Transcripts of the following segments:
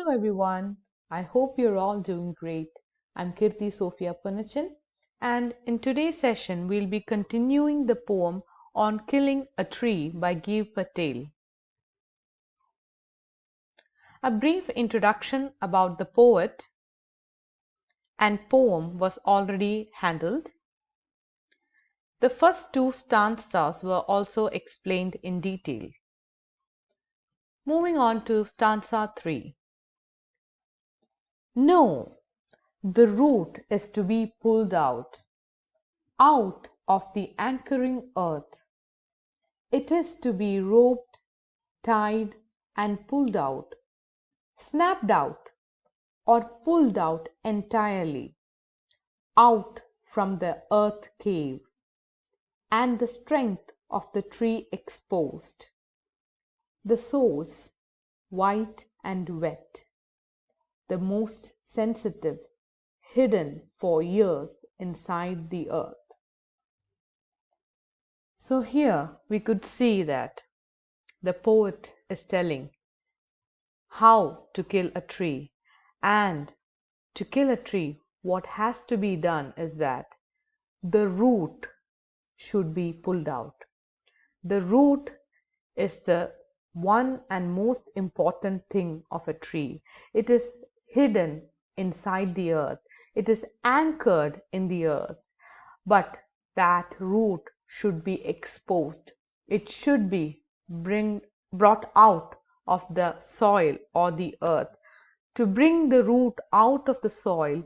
Hello everyone, I hope you're all doing great. I'm Kirti Sophia Punachan, and in today's session we'll be continuing the poem on Killing a Tree by Giv Patel. A brief introduction about the poet and poem was already handled. The first two stanzas were also explained in detail. Moving on to stanza 3. No, the root is to be pulled out of the anchoring earth. It is to be roped, tied, and pulled out, snapped out, or pulled out entirely, out from the earth cave, and the strength of the tree exposed. The source, white and wet, the most sensitive, hidden for years inside the earth. So here we could see that the poet is telling how to kill a tree, and to kill a tree what has to be done is that the root should be pulled out. The root is the one and most important thing of a tree. It is hidden inside the earth. It is anchored in the earth. But that root should be exposed. It should be brought out of the soil or the earth. To bring the root out of the soil,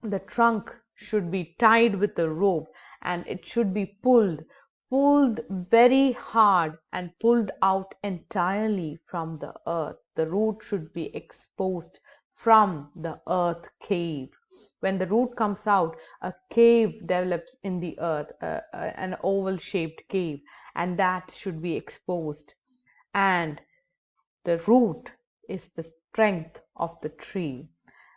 the trunk should be tied with a rope and it should be pulled very hard and pulled out entirely from the earth. The root should be exposed from the earth cave. When the root comes out, a cave develops in the earth, an oval shaped cave, and that should be exposed. And the root is the strength of the tree.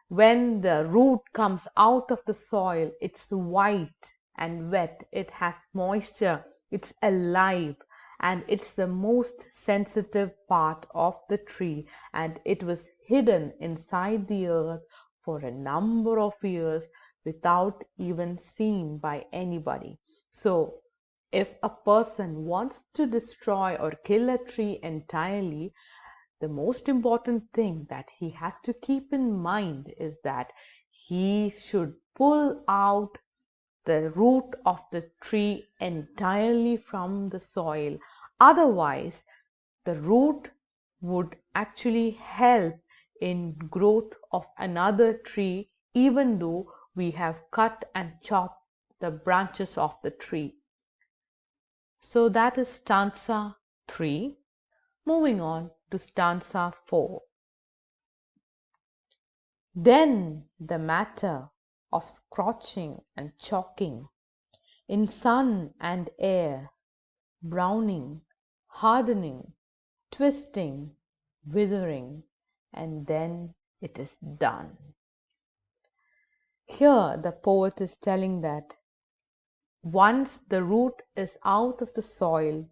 When the root comes out of the soil, it's white and wet, it has moisture, it's alive, and it's the most sensitive part of the tree, and it was hidden inside the earth for a number of years without even seen by anybody. So if a person wants to destroy or kill a tree entirely, the most important thing that he has to keep in mind is that he should pull out the root of the tree entirely from the soil. Otherwise, the root would actually help in growth of another tree, even though we have cut and chopped the branches of the tree. So that is stanza 3. Moving on to stanza 4. Then the matter of scorching and choking, in sun and air, browning, hardening, twisting, withering, and then it is done. Here the poet is telling that once the root is out of the soil,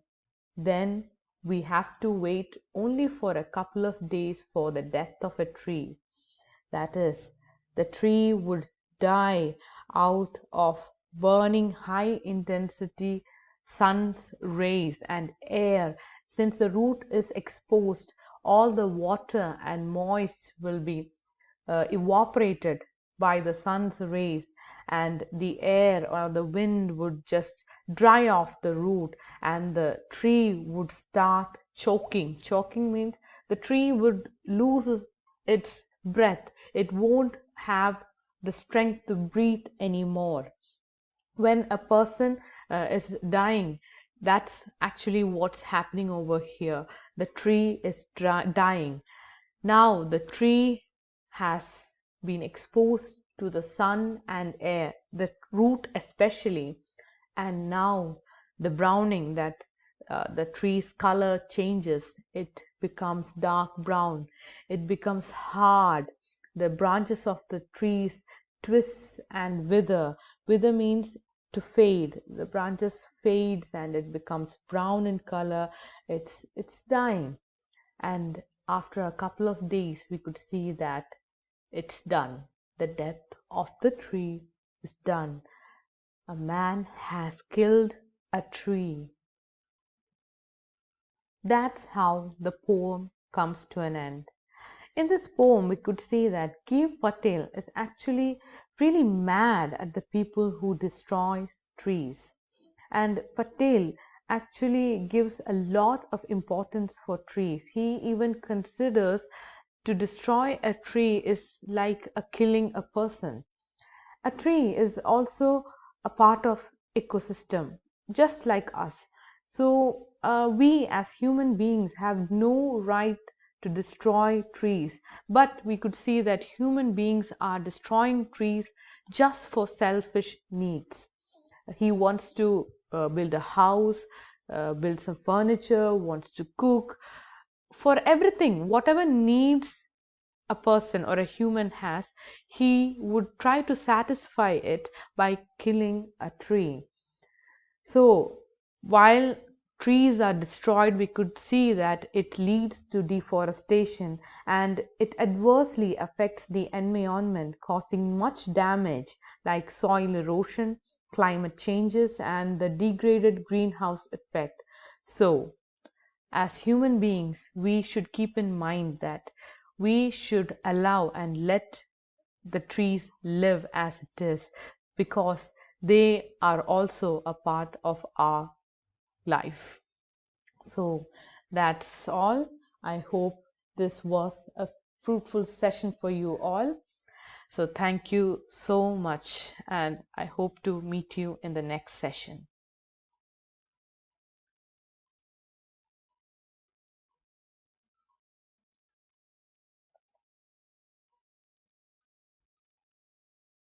then we have to wait only for a couple of days for the death of a tree. That is, the tree would die out of burning high intensity sun's rays and air. Since the root is exposed, all the water and moist will be evaporated by the sun's rays, and the air or the wind would just dry off the root, and the tree would start choking. Choking means the tree would lose its breath. It won't have the strength to breathe anymore. When a person is dying, that's actually what's happening over here. The tree is dying. Now the tree has been exposed to the sun and air, the root especially, and now the browning, that the tree's color changes. It becomes dark brown, it becomes hard, the branches of the trees twist and wither. Wither means to fade. The branches fades and it becomes brown in color. It's dying. And after a couple of days, we could see that it's done. The death of the tree is done. A man has killed a tree. That's how the poem comes to an end. In this poem, we could see that Giv Patel is actually really mad at the people who destroy trees. And Patel actually gives a lot of importance for trees. He even considers to destroy a tree is like a killing a person. A tree is also a part of ecosystem, just like us. So we as human beings have no right to destroy trees, but we could see that human beings are destroying trees just for selfish needs. He wants to build a house, build some furniture, wants to cook. For everything, whatever needs a person or a human has, he would try to satisfy it by killing a tree. So, while trees are destroyed, we could see that it leads to deforestation and it adversely affects the environment, causing much damage like soil erosion, climate changes, and the degraded greenhouse effect. So, as human beings, we should keep in mind that we should allow and let the trees live as it is, because they are also a part of our life. So that's all. I hope this was a fruitful session for you all. So thank you so much, and I hope to meet you in the next session.